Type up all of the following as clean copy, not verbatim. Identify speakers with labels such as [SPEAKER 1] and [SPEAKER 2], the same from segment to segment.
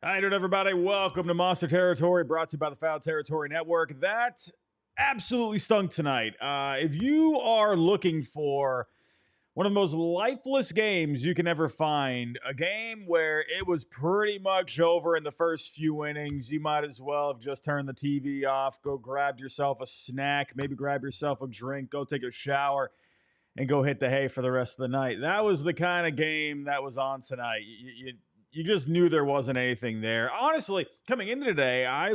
[SPEAKER 1] How you doing, everybody? Welcome to Monster Territory, brought to you by the Foul Territory Network. That absolutely stunk tonight. If you are looking for one of the most lifeless games you can ever find, a game where it was pretty much over in the first few innings, you might as well have just turned the TV off, go grab yourself a snack, maybe grab yourself a drink, go take a shower, and go hit the hay for the rest of the night. That was the kind of game that was on tonight. You just knew there wasn't anything there. Honestly, coming into today, I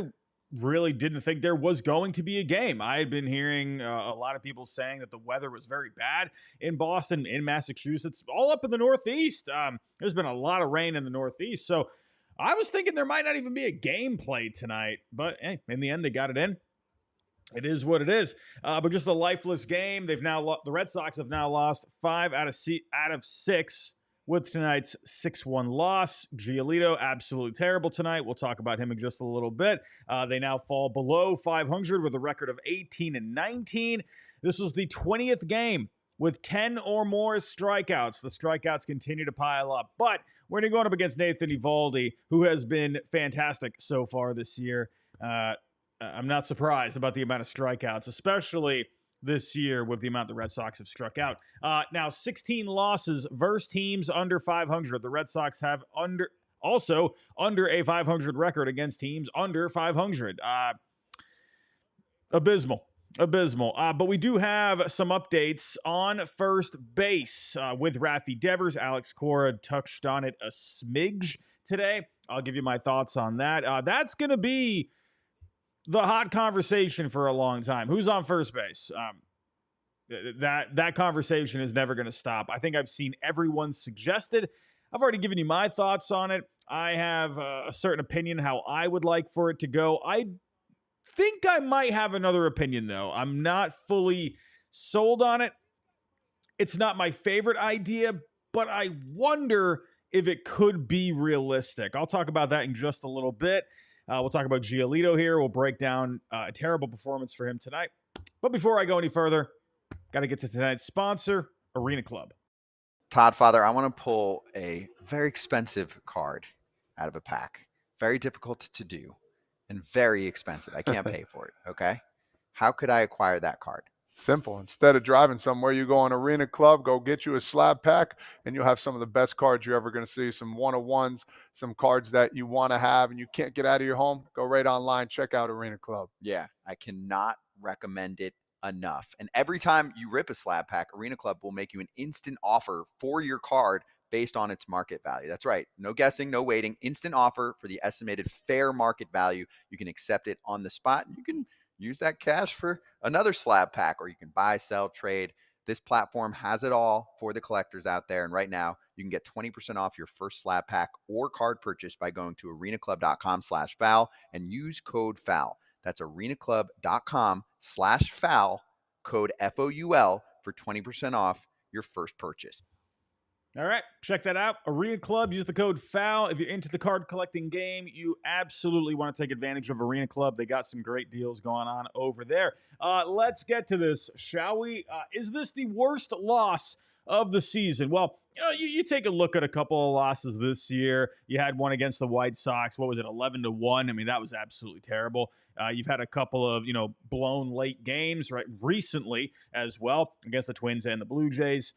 [SPEAKER 1] really didn't think there was going to be a game. I had been hearing a lot of people saying that the weather was very bad in Boston, in Massachusetts, all up in the Northeast. There's been a lot of rain in the Northeast. So I was thinking there might not even be a game played tonight. But hey, in the end, they got it in. It is what it is. But just a lifeless game. The Red Sox have now lost 5 out of 6 with tonight's 6-1 loss. Giolito, absolutely terrible tonight. We'll talk about him in just a little bit. They now fall below 500 with a record of 18-19. This was the 20th game with 10 or more strikeouts. The strikeouts continue to pile up. But we're going to go up against Nathan Eovaldi, who has been fantastic so far this year. I'm not surprised about the amount of strikeouts, especially this year with the amount the Red Sox have struck out. Now, 16 losses versus teams under 500. The Red Sox have also under a 500 record against teams under 500. Abysmal. But we do have some updates on first base with Rafi Devers. Alex Cora touched on it a smidge today. I'll give you my thoughts on that. That's going to be the hot conversation for a long time. Who's on first base? That conversation is never going to stop. I think I've seen everyone suggested. I've already given you my thoughts on it. I have a certain opinion how I would like for it to go. I think I might have another opinion, though. I'm not fully sold on it. It's not my favorite idea, but I wonder if it could be realistic. I'll talk about that in just a little bit. We'll talk about Giolito here. We'll break down a terrible performance for him tonight. But before I go any further, got to get to tonight's sponsor, Arena Club.
[SPEAKER 2] Todd, Father, I want to pull a very expensive card out of a pack. Very difficult to do and very expensive. I can't pay for it, okay? How could I acquire that card?
[SPEAKER 3] Simple. Instead of driving somewhere, you go on Arena Club, go get you a slab pack, and you'll have some of the best cards you're ever going to see. Some one-of-ones, some cards that you want to have and you can't get out of your home. Go right online, check out Arena Club.
[SPEAKER 2] Yeah, I cannot recommend it enough. And every time you rip a slab pack, Arena Club will make you an instant offer for your card based on its market value. That's right. No guessing, no waiting. Instant offer for the estimated fair market value. You can accept it on the spot. You can use that cash for another slab pack, or you can buy, sell, trade. This platform has it all for the collectors out there. And right now, you can get 20% off your first slab pack or card purchase by going to arenaclub.com/foul and use code FOUL. That's arenaclub.com/foul, code FOUL for 20% off your first purchase.
[SPEAKER 1] All right, check that out. Arena Club, use the code FOUL. If you're into the card collecting game, you absolutely want to take advantage of Arena Club. They got some great deals going on over there. Let's get to this, shall we? Is this the worst loss of the season? Well, you take a look at a couple of losses this year. You had one against the White Sox. What was it, 11-1? I mean, that was absolutely terrible. You've had a couple of, blown late games, right, recently as well against the Twins and the Blue Jays.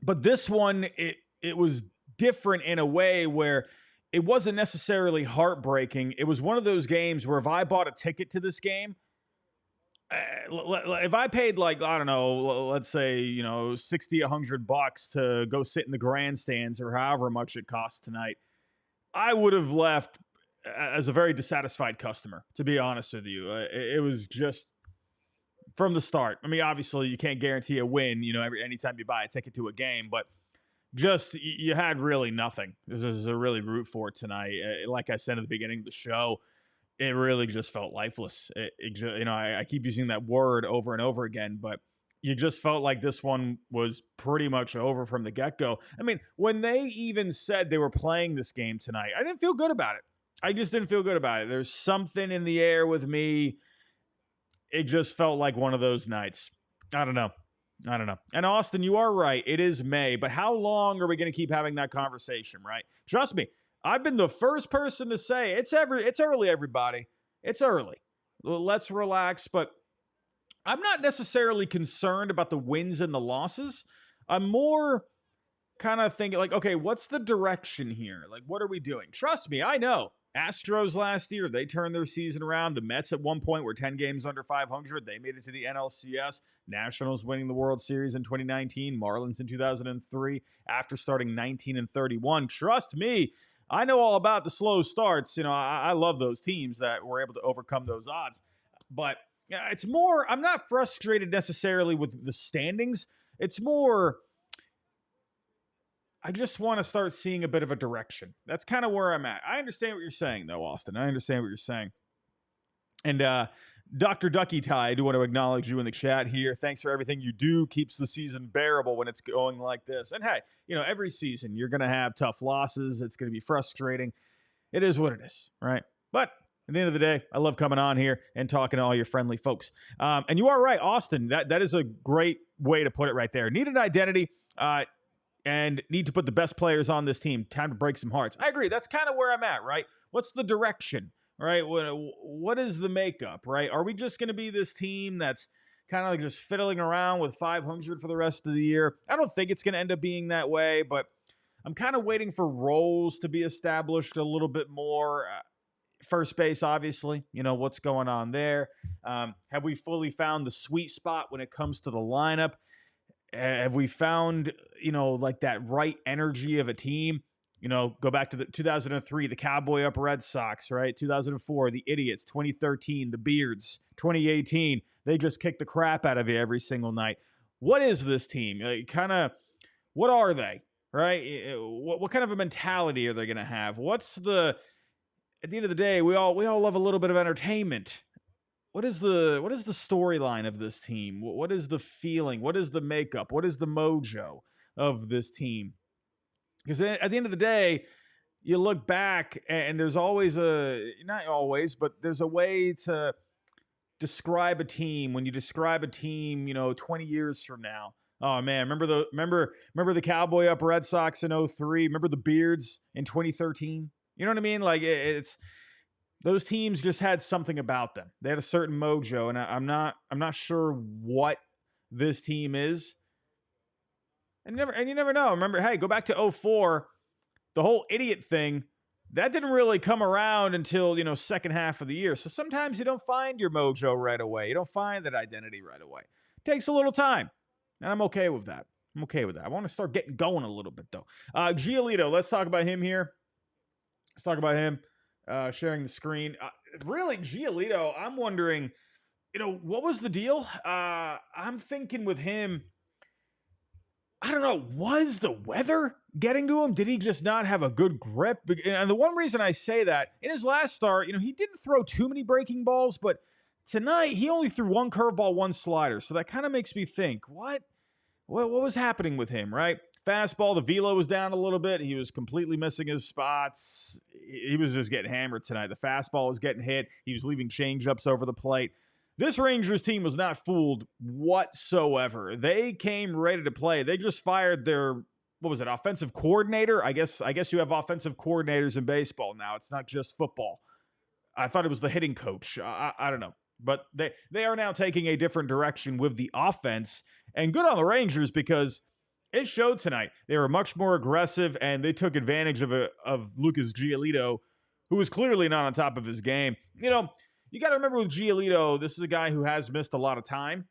[SPEAKER 1] But this one, it was different in a way where it wasn't necessarily heartbreaking. It was one of those games where if I bought a ticket to this game, if I paid let's say, $60, $100 to go sit in the grandstands or however much it cost tonight, I would have left as a very dissatisfied customer, to be honest with you. It was just from the start. I mean, obviously you can't guarantee a win, anytime you buy a ticket to a game, but just, you had really nothing. This is a really root for tonight. Like I said at the beginning of the show, it really just felt lifeless. I keep using that word over and over again, but you just felt like this one was pretty much over from the get-go. I mean, when they even said they were playing this game tonight, I didn't feel good about it. I just didn't feel good about it. There's something in the air with me. It just felt like one of those nights. I don't know. And Austin, you are right. It is May, but how long are we going to keep having that conversation, right? Trust me, I've been the first person to say it's early, everybody. It's early. Let's relax. But I'm not necessarily concerned about the wins and the losses. I'm more kind of thinking like, okay, what's the direction here? Like, what are we doing? Trust me, I know. Astros last year, they turned their season around. The Mets at one point were 10 games under 500. They made it to the NLCS. Nationals winning the World Series in 2019. Marlins in 2003 after starting 19-31. Trust me, I know all about the slow starts. I love those teams that were able to overcome those odds. But it's more, I'm not frustrated necessarily with the standings. It's more, I just want to start seeing a bit of a direction. That's kind of where I'm at. I understand what you're saying, though, Austin. I understand what you're saying. And Dr. Ducky Tie, I do want to acknowledge you in the chat here. Thanks for everything you do. Keeps the season bearable when it's going like this. And hey, every season you're going to have tough losses. It's going to be frustrating. It is what it is, right? But at the end of the day, I love coming on here and talking to all your friendly folks. And you are right, Austin. That is a great way to put it right there. Need an identity. And need to put the best players on this team. Time to break some hearts. I agree. That's kind of where I'm at, right? What's the direction, right? What is the makeup, right? Are we just going to be this team that's kind of like just fiddling around with 500 for the rest of the year? I don't think it's going to end up being that way, but I'm kind of waiting for roles to be established a little bit more. First base, obviously, what's going on there. Have we fully found the sweet spot when it comes to the lineup? Have we found, like that right energy of a team? Go back to the 2003, the Cowboy Up Red Sox, right? 2004, the Idiots. 2013, the Beards. 2018, they just kick the crap out of you every single night. What is this team? What are they, right? What kind of a mentality are they going to have? At the end of the day, we all love a little bit of entertainment. What is the storyline of this team? What is the feeling? What is the makeup? What is the mojo of this team? Because at the end of the day, you look back and there's always not always, but there's a way to describe a team when you describe a team, 20 years from now. Oh man, remember the Cowboy Up Red Sox in 2003? Remember the Beards in 2013? You know what I mean? Like it's those teams just had something about them. They had a certain mojo, and I'm not sure what this team is. And you never know. Remember, hey, go back to 2004, the whole idiot thing, that didn't really come around until, second half of the year. So sometimes you don't find your mojo right away. You don't find that identity right away. It takes a little time, and I'm okay with that. I want to start getting going a little bit, though. Giolito, let's talk about him here. Let's talk about him. Sharing the screen. Really, Giolito, I'm wondering, what was the deal? I'm thinking with him, I don't know, was the weather getting to him? Did he just not have a good grip? And the one reason I say that, in his last start, he didn't throw too many breaking balls, but tonight he only threw one curveball, one slider. So that kind of makes me think, what was happening with him, right? Fastball, the velo was down a little bit. He was completely missing his spots. He was just getting hammered tonight. The fastball was getting hit. He was leaving changeups over the plate. This Rangers team was not fooled whatsoever. They came ready to play. They just fired their, offensive coordinator? I guess you have offensive coordinators in baseball now. It's not just football. I thought it was the hitting coach. I don't know. But they are now taking a different direction with the offense. And good on the Rangers because it showed tonight. They were much more aggressive, and they took advantage of Lucas Giolito, who was clearly not on top of his game. You got to remember with Giolito, this is a guy who has missed a lot of time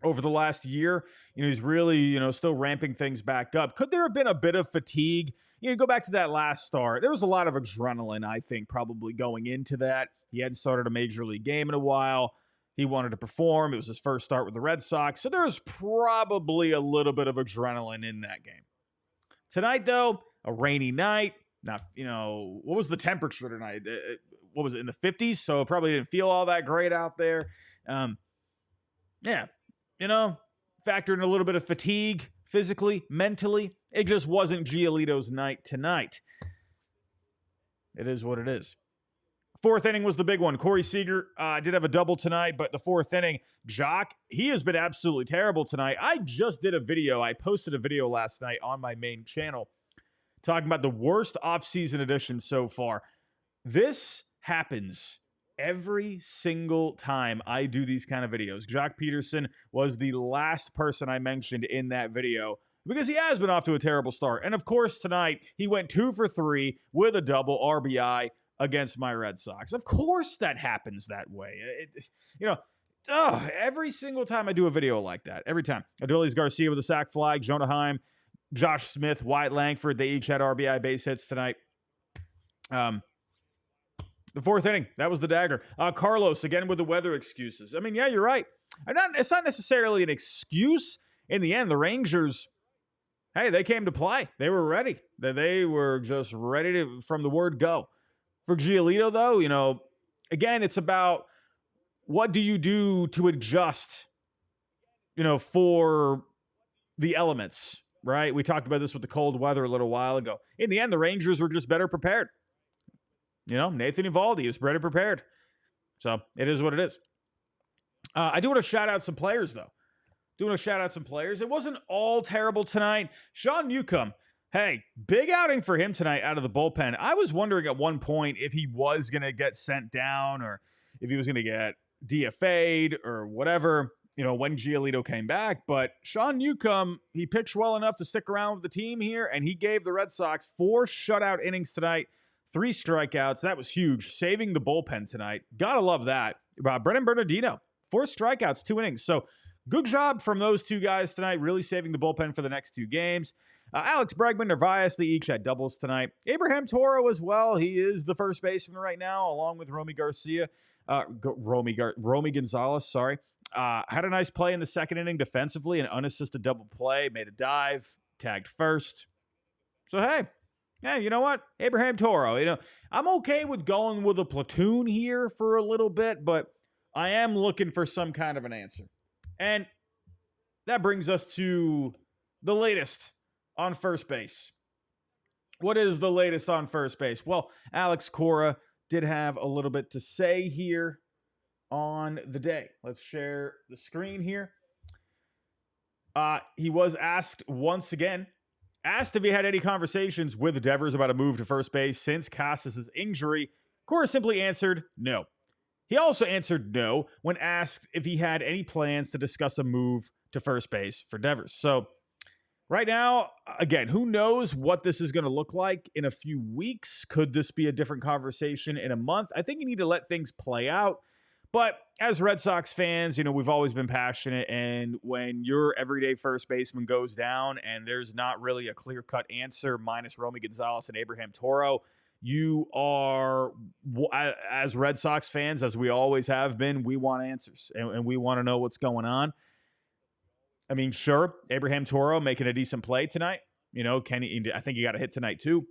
[SPEAKER 1] over the last year. He's really, still ramping things back up. Could there have been a bit of fatigue? Go back to that last start. There was a lot of adrenaline, I think, probably going into that. He hadn't started a major league game in a while. He wanted to perform. It was his first start with the Red Sox. So there was probably a little bit of adrenaline in that game. Tonight, though, a rainy night. Not, what was the temperature tonight? What was it, in the 50s? So it probably didn't feel all that great out there. Factor in a little bit of fatigue, physically, mentally. It just wasn't Giolito's night tonight. It is what it is. Fourth inning was the big one. Corey Seager did have a double tonight, but the fourth inning, Jock, he has been absolutely terrible tonight. I just did a video. I posted a video last night on my main channel talking about the worst offseason edition so far. This happens every single time I do these kind of videos. Jock Peterson was the last person I mentioned in that video because he has been off to a terrible start. And of course, tonight he went 2 for 3 with a double RBI against my Red Sox. Of course that happens that way. Every single time I do a video like that, every time. Adolis Garcia with a sac fly, Jonah Heim, Josh Smith, Wyatt Langford, they each had RBI base hits tonight. The fourth inning, that was the dagger. Carlos, again with the weather excuses. I mean, yeah, you're right. It's not necessarily an excuse. In the end, the Rangers, hey, they came to play. They were ready. They were just ready to, from the word go. For Giolito, though, again, it's about what do you do to adjust, for the elements, right? We talked about this with the cold weather a little while ago. In the end, the Rangers were just better prepared. Nathan Eovaldi was better prepared. So it is what it is. I do want to shout out some players, though. It wasn't all terrible tonight. Sean Newcomb, hey, big outing for him tonight out of the bullpen. I was wondering at one point if he was going to get sent down or if he was going to get DFA'd or whatever, when Giolito came back. But Sean Newcomb, he pitched well enough to stick around with the team here, and he gave the Red Sox 4 shutout innings tonight. 3 strikeouts. That was huge. Saving the bullpen tonight. Gotta love that. Brennan Bernardino, 4 strikeouts, 2 innings. So good job from those 2 guys tonight, really saving the bullpen for the next 2 games. Alex Bregman, Narvaez, they each had doubles tonight. Abraham Toro as well. He is the first baseman right now, along with Romy Gonzalez, sorry. Had a nice play in the second inning defensively, an unassisted double play, made a dive, tagged first. So, hey, you know what? Abraham Toro, I'm okay with going with a platoon here for a little bit, but I am looking for some kind of an answer. And that brings us to the latest on first base. What is the latest on first base? Well, Alex Cora did have a little bit to say here on the day. Let's share the screen here. He was asked once again, if he had any conversations with Devers about a move to first base since Casas' injury. Cora simply answered no. He also answered no when asked if he had any plans to discuss a move to first base for Devers. So right now, again, who knows what this is going to look like in a few weeks? Could this be a different conversation in a month? I think you need to let things play out. But as Red Sox fans, we've always been passionate. And when your everyday first baseman goes down and there's not really a clear-cut answer minus Romy Gonzalez and Abraham Toro, you are, as Red Sox fans, as we always have been, we want answers. And we want to know what's going on. I mean, sure, Abraham Toro making a decent play tonight. I think he got a hit tonight too.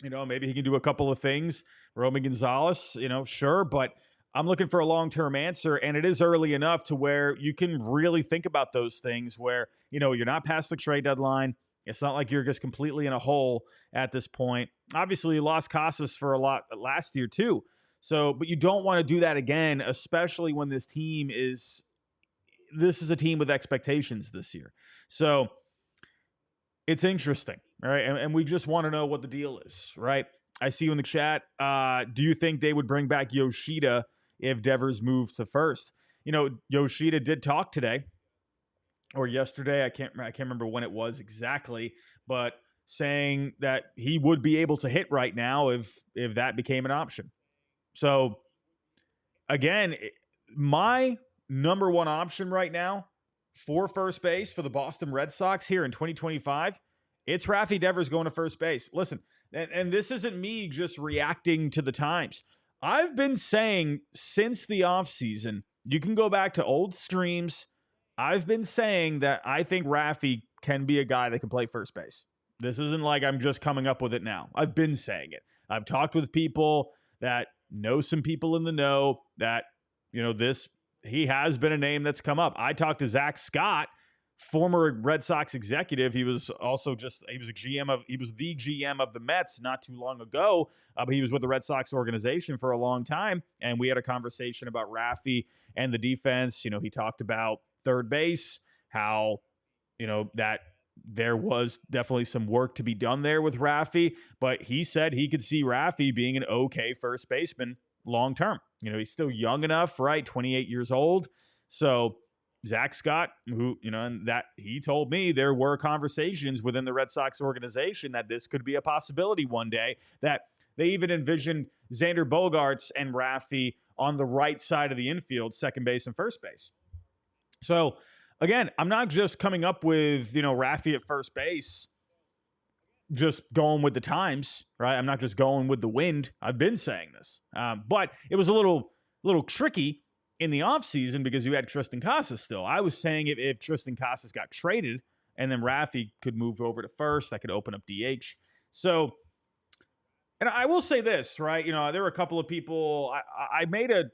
[SPEAKER 1] Maybe he can do a couple of things. Romy Gonzalez, sure, but I'm looking for a long-term answer, and it is early enough to where you can really think about those things where, you're not past the trade deadline. It's not like you're just completely in a hole at this point. Obviously, you lost Casas for a lot last year too. So, but you don't want to do that again, especially when this is a team with expectations this year. So it's interesting, all right? And we just want to know what the deal is, right? I see you in the chat. Do you think they would bring back Yoshida if Devers moves to first? Yoshida did talk today or yesterday. I can't remember when it was exactly, but saying that he would be able to hit right now if that became an option. So again, my number one option right now for first base for the Boston Red Sox here in 2025, it's Rafi Devers going to first base. Listen, and this isn't me just reacting to the times. I've been saying since the offseason, you can go back to old streams. I've been saying that I think Rafi can be a guy that can play first base. This isn't like I'm just coming up with it now. I've been saying it. I've talked with people that know some people in the know that, he has been a name that's come up. I talked to Zach Scott, former Red Sox executive. He was also he was the GM of the Mets not too long ago, but he was with the Red Sox organization for a long time. And we had a conversation about Rafi and the defense. He talked about third base, how, that there was definitely some work to be done there with Rafi, but he said he could see Rafi being an okay first baseman long term. He's still young enough, right? 28 years old. So Zach Scott, who, and that he told me there were conversations within the Red Sox organization that this could be a possibility one day, that they even envisioned Xander Bogaerts and Rafi on the right side of the infield, second base and first base. So again, I'm not just coming up with, Rafi at first base, just going with the times, right? I'm not just going with the wind. I've been saying this. But it was a little tricky in the offseason because you had Tristan Casas still. I was saying if Tristan Casas got traded and then Rafi could move over to first, that could open up DH. So, and I will say this, right? There were a couple of people. I made a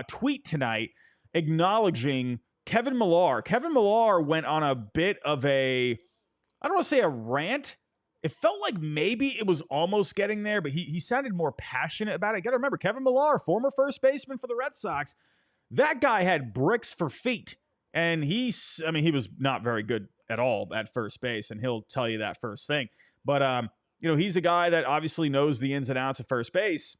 [SPEAKER 1] tweet tonight acknowledging Kevin Millar. Kevin Millar went on a bit of I don't want to say a rant. It felt like maybe it was almost getting there, but he sounded more passionate about it. You got to remember, Kevin Millar, former first baseman for the Red Sox, that guy had bricks for feet. And he was not very good at all at first base, and he'll tell you that first thing. But, he's a guy that obviously knows the ins and outs of first base.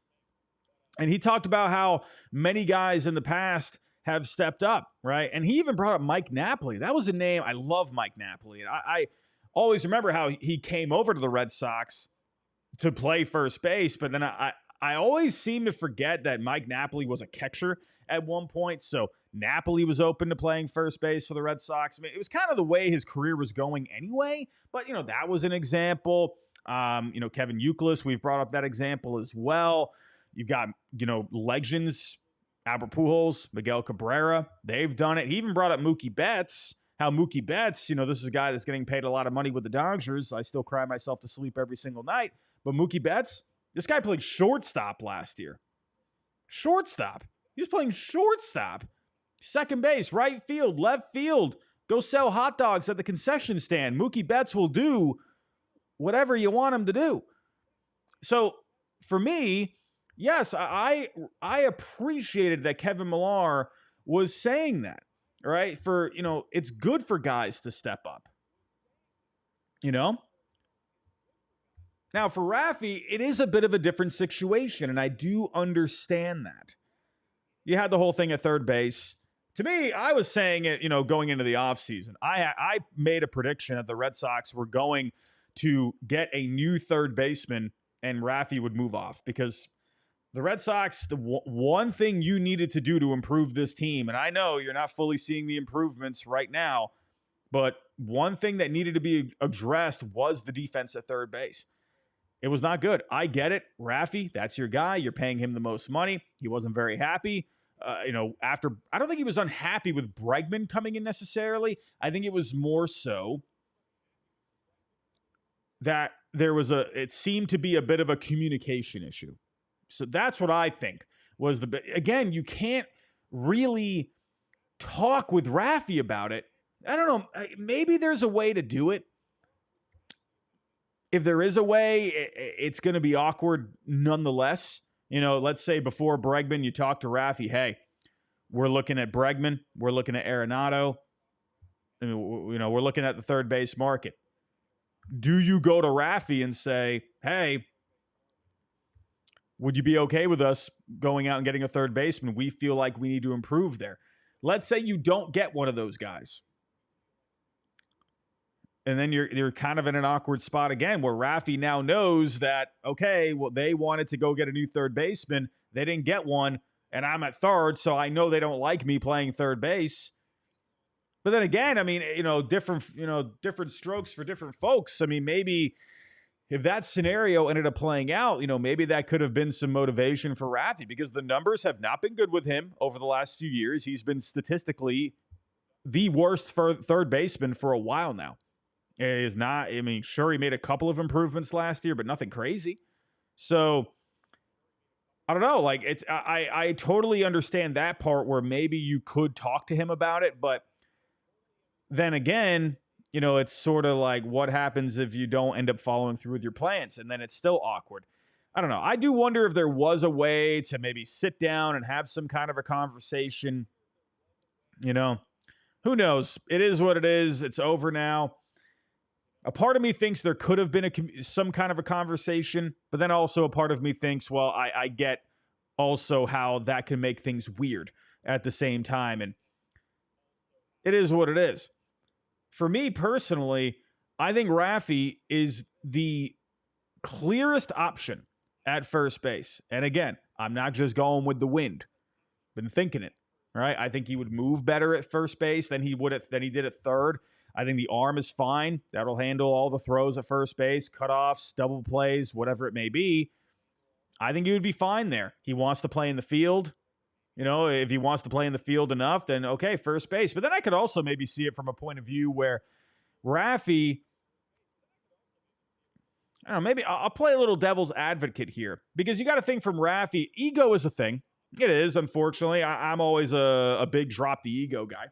[SPEAKER 1] And he talked about how many guys in the past have stepped up, right? And he even brought up Mike Napoli. That was a name. I love Mike Napoli. And I always remember how he came over to the Red Sox to play first base. But then I always seem to forget that Mike Napoli was a catcher at one point. So Napoli was open to playing first base for the Red Sox. I mean, it was kind of the way his career was going anyway. But, that was an example. Kevin Youkilis, we've brought up that example as well. You've got, legends, Albert Pujols, Miguel Cabrera. They've done it. He even brought up Mookie Betts. How Mookie Betts, this is a guy that's getting paid a lot of money with the Dodgers. I still cry myself to sleep every single night. But Mookie Betts, this guy played shortstop last year. Shortstop. He was playing shortstop. Second base, right field, left field. Go sell hot dogs at the concession stand. Mookie Betts will do whatever you want him to do. So for me, yes, I appreciated that Kevin Millar was saying that, right? For, it's good for guys to step up, Now, for Rafi, it is a bit of a different situation, and I do understand that. You had the whole thing at third base. To me, I was saying it, going into the offseason. I made a prediction that the Red Sox were going to get a new third baseman and Rafi would move off, because the Red Sox, the one thing you needed to do to improve this team, and I know you're not fully seeing the improvements right now, but one thing that needed to be addressed was the defense at third base. It was not good. I get it. Rafi, that's your guy. You're paying him the most money. He wasn't very happy. After, I don't think he was unhappy with Bregman coming in necessarily. I think it was more so that it seemed to be a bit of a communication issue. So that's what I think was again, you can't really talk with Rafi about it. I don't know. Maybe there's a way to do it. If there is a way, it's going to be awkward nonetheless. Let's say before Bregman, you talk to Rafi, hey, we're looking at Bregman. We're looking at Arenado. We're looking at the third base market. Do you go to Rafi and say, hey, would you be okay with us going out and getting a third baseman? We feel like we need to improve there. Let's say you don't get one of those guys. And then you're kind of in an awkward spot again, where Rafi now knows that, okay, well, they wanted to go get a new third baseman. They didn't get one, and I'm at third, so I know they don't like me playing third base. But then again, different strokes for different folks. Maybe if that scenario ended up playing out, maybe that could have been some motivation for Rafi, because the numbers have not been good with him over the last few years. He's been statistically the worst third baseman for a while now. He is not, sure, he made a couple of improvements last year, but nothing crazy. So I don't know. I totally understand that part where maybe you could talk to him about it, but then again, it's sort of like, what happens if you don't end up following through with your plans? And then it's still awkward. I don't know. I do wonder if there was a way to maybe sit down and have some kind of a conversation. Who knows? It is what it is. It's over now. A part of me thinks there could have been some kind of a conversation, but then also a part of me thinks, well, I get also how that can make things weird at the same time. And it is what it is. For me personally, I think Rafi is the clearest option at first base. And again, I'm not just going with the wind. Been thinking it, right? I think he would move better at first base than he did at third. I think the arm is fine. That'll handle all the throws at first base, cutoffs, double plays, whatever it may be. I think he would be fine there. He wants to play in the field. You know, if he wants to play in the field enough, then okay, first base. But then I could also maybe see it from a point of view where Rafi, I don't know, maybe I'll play a little devil's advocate here, because you got to think from Rafi, ego is a thing. It is, unfortunately. I'm always a big drop the ego guy.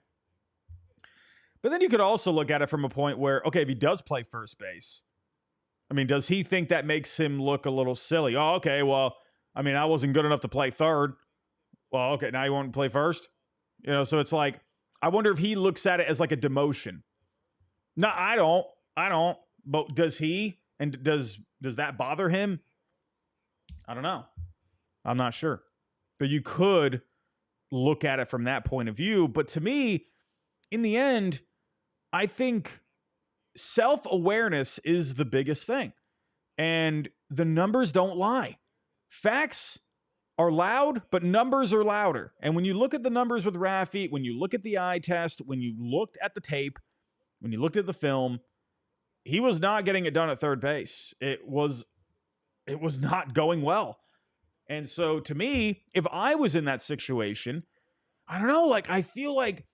[SPEAKER 1] But then you could also look at it from a point where, okay, if he does play first base, I mean, does he think that makes him look a little silly? Oh, okay, well, I mean, I wasn't good enough to play third. Well, okay, now you want to play first? You know, so it's like, I wonder if he looks at it as like a demotion. No, I don't. But does he? And does that bother him? I don't know. I'm not sure. But you could look at it from that point of view. But to me, in the end, I think self-awareness is the biggest thing. And the numbers don't lie. Facts are loud, but numbers are louder. And when you look at the numbers with Rafi, when you look at the eye test, when you looked at the tape, when you looked at the film, he was not getting it done at third base. It was not going well. And so to me, if I was in that situation, I don't know, like I feel like,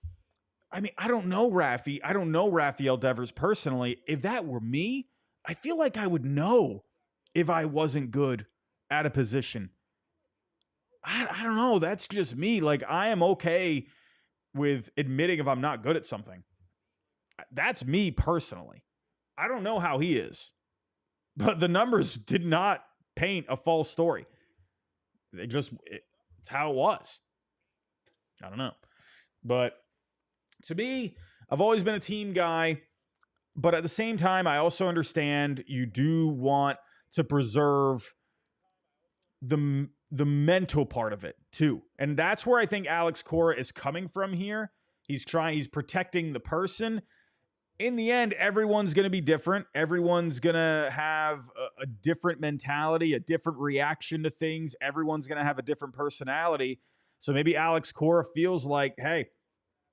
[SPEAKER 1] I mean, I don't know Rafi. I don't know Rafael Devers personally. If that were me, I feel like I would know if I wasn't good at a position. I don't know. That's just me. Like, I am okay with admitting if I'm not good at something. That's me personally. I don't know how he is, but the numbers did not paint a false story. It's how it was. I don't know. But to me, I've always been a team guy, but at the same time, I also understand you do want to preserve the mental part of it too. And that's where I think Alex Cora is coming from here. He's protecting the person. In the end, everyone's going to be different. Everyone's going to have a different mentality, a different reaction to things. Everyone's going to have a different personality. So maybe Alex Cora feels like, hey,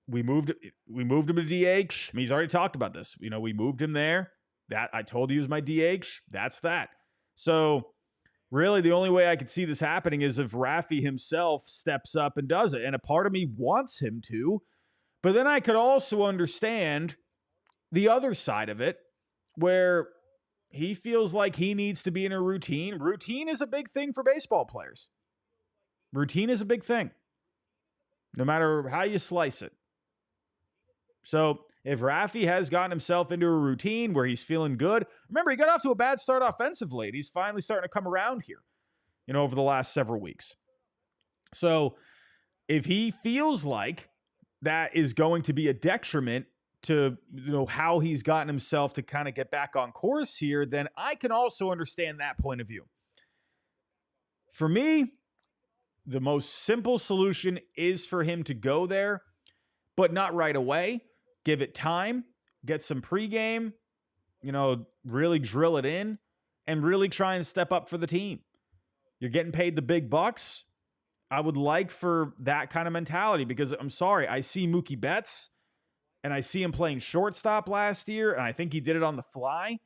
[SPEAKER 1] we moved him to DH. I mean, he's already talked about this. You know, we moved him there. That I told you was my DH. That's that. So really, the only way I could see this happening is if Rafi himself steps up and does it. And a part of me wants him to. But then I could also understand the other side of it, where he feels like he needs to be in a routine. Routine is a big thing for baseball players. Routine is a big thing, no matter how you slice it. So if Rafi has gotten himself into a routine where he's feeling good, remember, he got off to a bad start offensively, and he's finally starting to come around here, you know, over the last several weeks. So if he feels like that is going to be a detriment to, you know, how he's gotten himself to kind of get back on course here, then I can also understand that point of view. For me, the most simple solution is for him to go there, but not right away. Give it time, get some pregame, you know, really drill it in, and really try and step up for the team. You're getting paid the big bucks. I would like for that kind of mentality, because I'm sorry, I see Mookie Betts, and I see him playing shortstop last year, and I think he did it on the fly.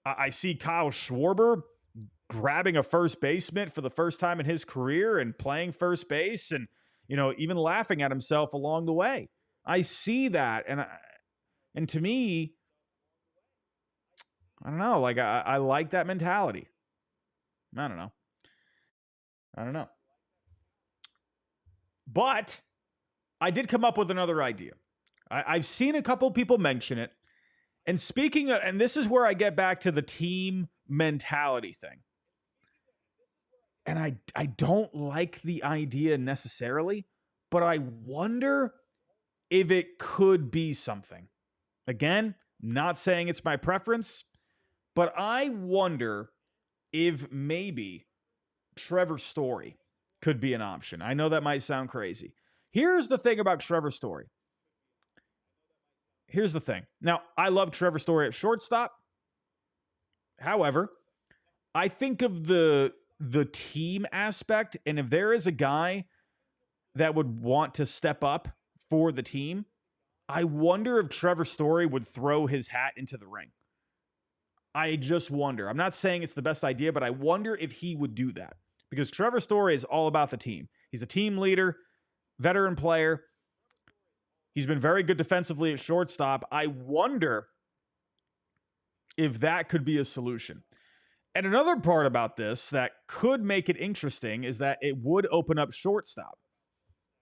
[SPEAKER 1] I see Kyle Schwarber grabbing a first baseman for the first time in his career and playing first base, and, you know, even laughing at himself along the way. I see that, and to me, I don't know, like I like that mentality. I don't know. But I did come up with another idea. I've seen a couple people mention it. And speaking of, and this is where I get back to the team mentality thing. And I don't like the idea necessarily, but I wonder if it could be something. Again, Not saying it's my preference, but I wonder if maybe Trevor Story could be an option. I know that might sound crazy. Here's the thing about Trevor Story. Here's the thing. Now, I love Trevor Story at shortstop. However, I think of the team aspect, and if there is a guy that would want to step up for the team, I wonder if Trevor Story would throw his hat into the ring. I just wonder. I'm not saying it's the best idea, but I wonder if he would do that. Because Trevor Story is all about the team. He's a team leader, veteran player. He's been very good defensively at shortstop. I wonder if that could be a solution. And another part about this that could make it interesting is that it would open up shortstop.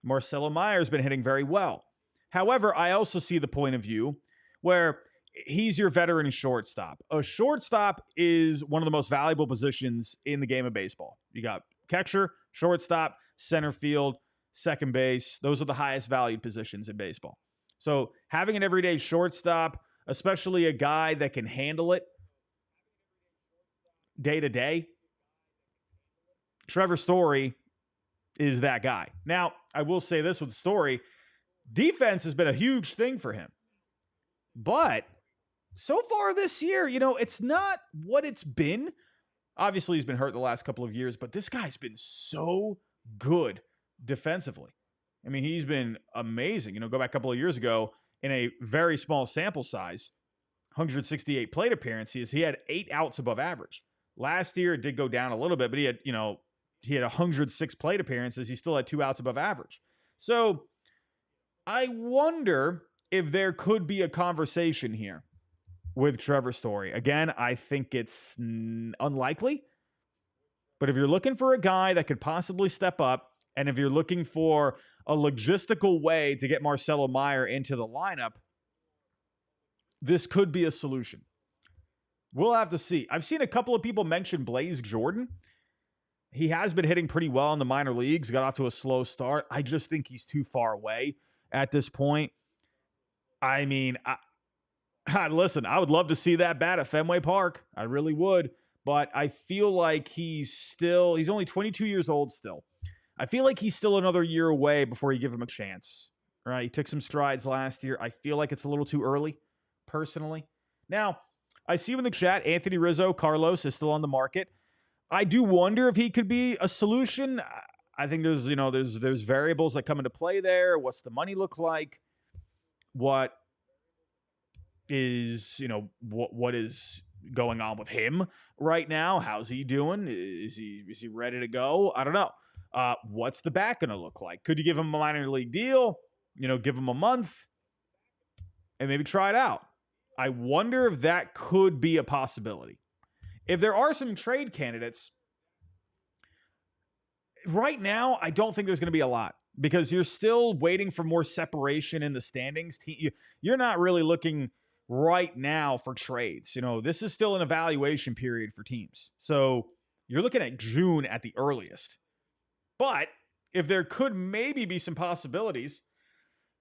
[SPEAKER 1] Marcelo Meyer's been hitting very well. However, I also see the point of view where he's your veteran shortstop. A shortstop is one of the most valuable positions in the game of baseball. You got catcher, shortstop, center field, second base. Those are the highest valued positions in baseball. So having an everyday shortstop, especially a guy that can handle it day to day, Trevor Story is that guy. Now, I will say this with Story, defense has been a huge thing for him. But so far this year, it's not what it's been. Obviously, he's been hurt the last couple of years, but this guy's been so good defensively. I mean, he's been amazing. Go back a couple of years ago in a very small sample size, 168 plate appearances. He had 8 outs above average. Last year, it did go down a little bit, but he had 106 plate appearances. He still had 2 outs above average. So I wonder if there could be a conversation here with Trevor Story. Again, I think it's unlikely. But if you're looking for a guy that could possibly step up, and if you're looking for a logistical way to get Marcelo Meyer into the lineup, this could be a solution. We'll have to see. I've seen a couple of people mention Blaze Jordan. He has been hitting pretty well in the minor leagues, got off to a slow start. I just think he's too far away at this point. I mean, listen, I would love to see that bat at Fenway Park. I really would. But I feel like he's only 22 years old still. I feel like he's still another year away before you give him a chance. Right? He took some strides last year. I feel like it's a little too early, personally. Now, I see in the chat, Anthony Rizzo, Carlos is still on the market. I do wonder if he could be a solution. I think there's variables that come into play there. What's the money look like? What is, what is going on with him right now? How's he doing? Is he ready to go? I don't know. What's the bat going to look like? Could you give him a minor league deal? Give him a month and maybe try it out. I wonder if that could be a possibility. If there are some trade candidates, right now, I don't think there's going to be a lot because you're still waiting for more separation in the standings. You're not really looking right now for trades. This is still an evaluation period for teams. So you're looking at June at the earliest. But if there could maybe be some possibilities,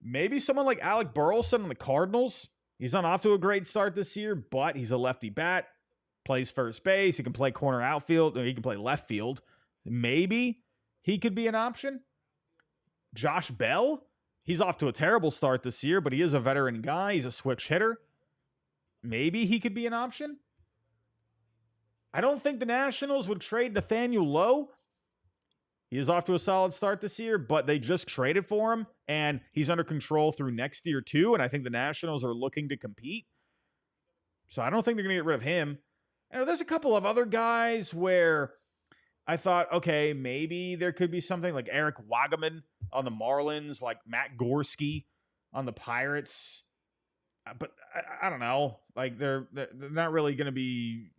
[SPEAKER 1] maybe someone like Alec Burleson on the Cardinals. He's not off to a great start this year, but he's a lefty bat, plays first base. He can play corner outfield. Or he can play left field. Maybe he could be an option. Josh Bell, he's off to a terrible start this year, but he is a veteran guy. He's a switch hitter. Maybe he could be an option. I don't think the Nationals would trade Nathaniel Lowe. He is off to a solid start this year, but they just traded for him, and he's under control through next year too, and I think the Nationals are looking to compete. So I don't think they're going to get rid of him. And there's a couple of other guys where I thought, okay, maybe there could be something like Eric Wagaman on the Marlins, like Matt Gorski on the Pirates. But I don't know. Like they're not really going to be,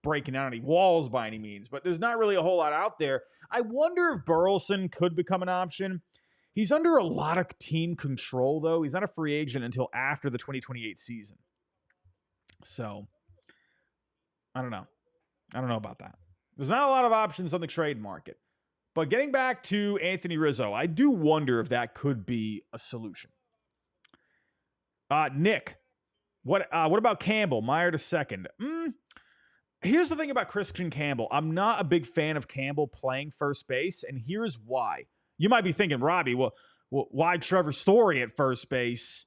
[SPEAKER 1] breaking down any walls by any means. But there's not really a whole lot out there. I wonder if Burleson could become an option. He's under a lot of team control, though. He's not a free agent until after the 2028 season. So I don't know. I don't know about that. There's not a lot of options on the trade market. But getting back to Anthony Rizzo, I do wonder if that could be a solution. Nick What about Campbell? Meyer to second. Here's the thing about Christian Campbell. I'm not a big fan of Campbell playing first base, and here's why. You might be thinking, Robbie, well why Trevor Story at first base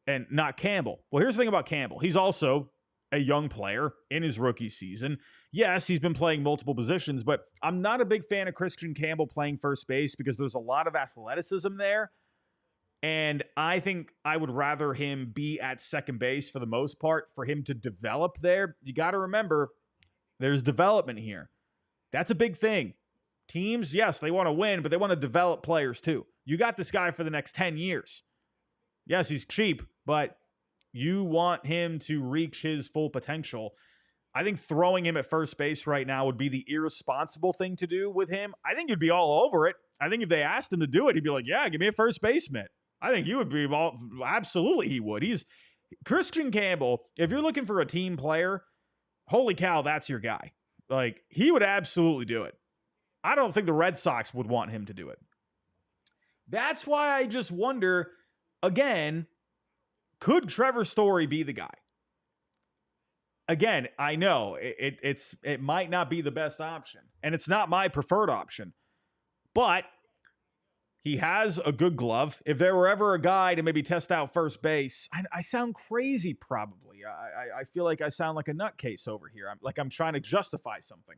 [SPEAKER 1] and not Campbell? Well, here's the thing about Campbell. He's also a young player in his rookie season. Yes, he's been playing multiple positions, but I'm not a big fan of Christian Campbell playing first base because there's a lot of athleticism there. And I think I would rather him be at second base for the most part for him to develop there. You got to remember, there's development here. That's a big thing. Teams, yes, they want to win, but they want to develop players too. You got this guy for the next 10 years. Yes, he's cheap, but you want him to reach his full potential. I think throwing him at first base right now would be the irresponsible thing to do with him. I think you'd be all over it. I think if they asked him to do it, he'd be like, yeah, give me a first baseman. I think you would be absolutely he would. He's Christian Campbell. If you're looking for a team player, holy cow, that's your guy. Like, he would absolutely do it. I don't think the Red Sox would want him to do it. That's why I just wonder, again, could Trevor Story be the guy? Again, I know it might not be the best option, and it's not my preferred option, but he has a good glove. If there were ever a guy to maybe test out first base, I sound crazy probably. I feel like I sound like a nutcase over here. I'm trying to justify something.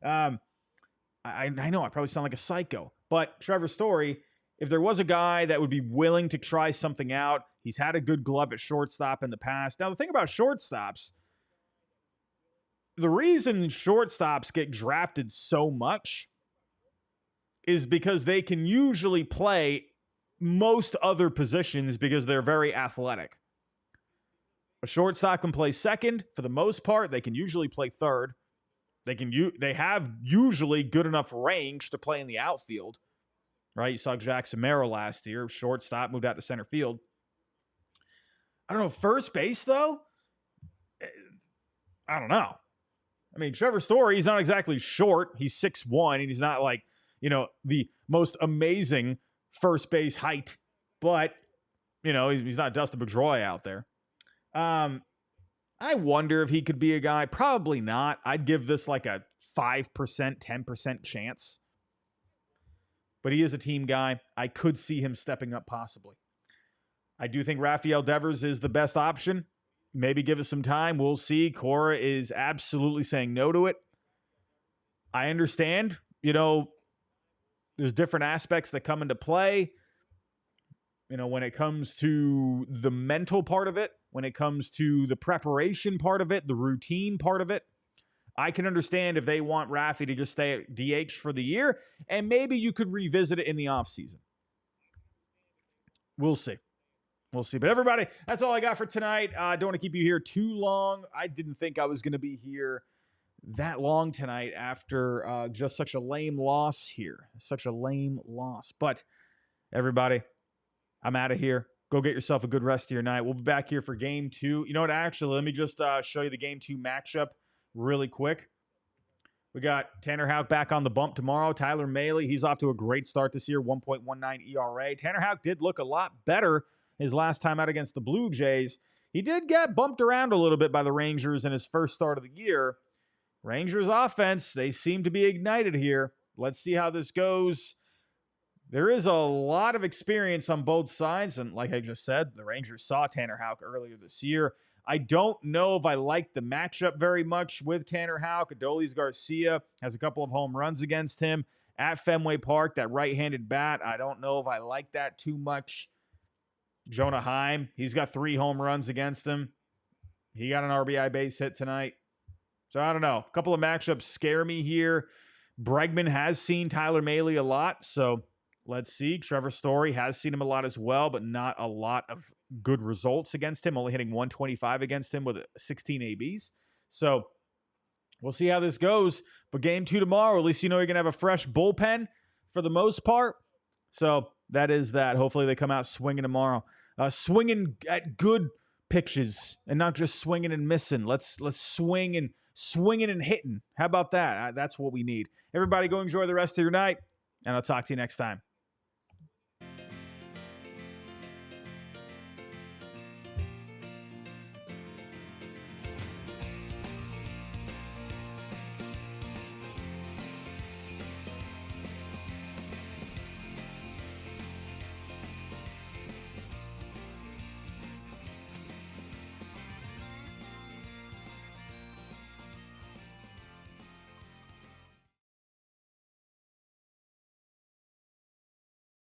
[SPEAKER 1] I know I probably sound like a psycho, but Trevor Story, if there was a guy that would be willing to try something out, he's had a good glove at shortstop in the past. Now, the thing about shortstops, the reason shortstops get drafted so much is because they can usually play most other positions because they're very athletic. A shortstop can play second for the most part. They can usually play third. They have usually good enough range to play in the outfield, right? You saw Jackson Merrill last year, shortstop, moved out to center field. I don't know, first base though? I don't know. I mean, Trevor Story, he's not exactly short. He's 6'1", and he's not like, the most amazing first base height, but, he's not Dustin Pedroia out there. I wonder if he could be a guy. Probably not. I'd give this like a 5%, 10% chance. But he is a team guy. I could see him stepping up possibly. I do think Rafael Devers is the best option. Maybe give it some time. We'll see. Cora is absolutely saying no to it. I understand, there's different aspects that come into play. When it comes to the mental part of it, when it comes to the preparation part of it, the routine part of it, I can understand if they want Rafi to just stay at DH for the year, and maybe you could revisit it in the offseason. We'll see. But everybody, that's all I got for tonight. I don't want to keep you here too long. I didn't think I was going to be here that long tonight after just such a lame loss here. Such a lame loss. But everybody, I'm out of here. Go get yourself a good rest of your night. We'll be back here for game 2. You know what? Actually, let me just show you the game 2 matchup really quick. We got Tanner Houck back on the bump tomorrow. Tyler Mahle, he's off to a great start this year, 1.19 ERA. Tanner Houck did look a lot better his last time out against the Blue Jays. He did get bumped around a little bit by the Rangers in his first start of the year. Rangers offense, they seem to be ignited here. Let's see how this goes. There is a lot of experience on both sides, and like I just said, the Rangers saw Tanner Houck earlier this year. I don't know if I like the matchup very much with Tanner Houck. Adolis Garcia has a couple of home runs against him at Fenway Park, that right-handed bat. I don't know if I like that too much. Jonah Heim, he's got 3 home runs against him. He got an RBI base hit tonight. So I don't know. A couple of matchups scare me here. Bregman has seen Tyler Mahle a lot, so let's see. Trevor Story has seen him a lot as well, but not a lot of good results against him, only hitting 125 against him with 16 ABs. So we'll see how this goes. But game 2 tomorrow, at least you're going to have a fresh bullpen for the most part. So that is that. Hopefully they come out swinging tomorrow. Swinging at good pitches and not just swinging and missing. Let's swinging and hitting. How about that? That's what we need. Everybody go enjoy the rest of your night, and I'll talk to you next time.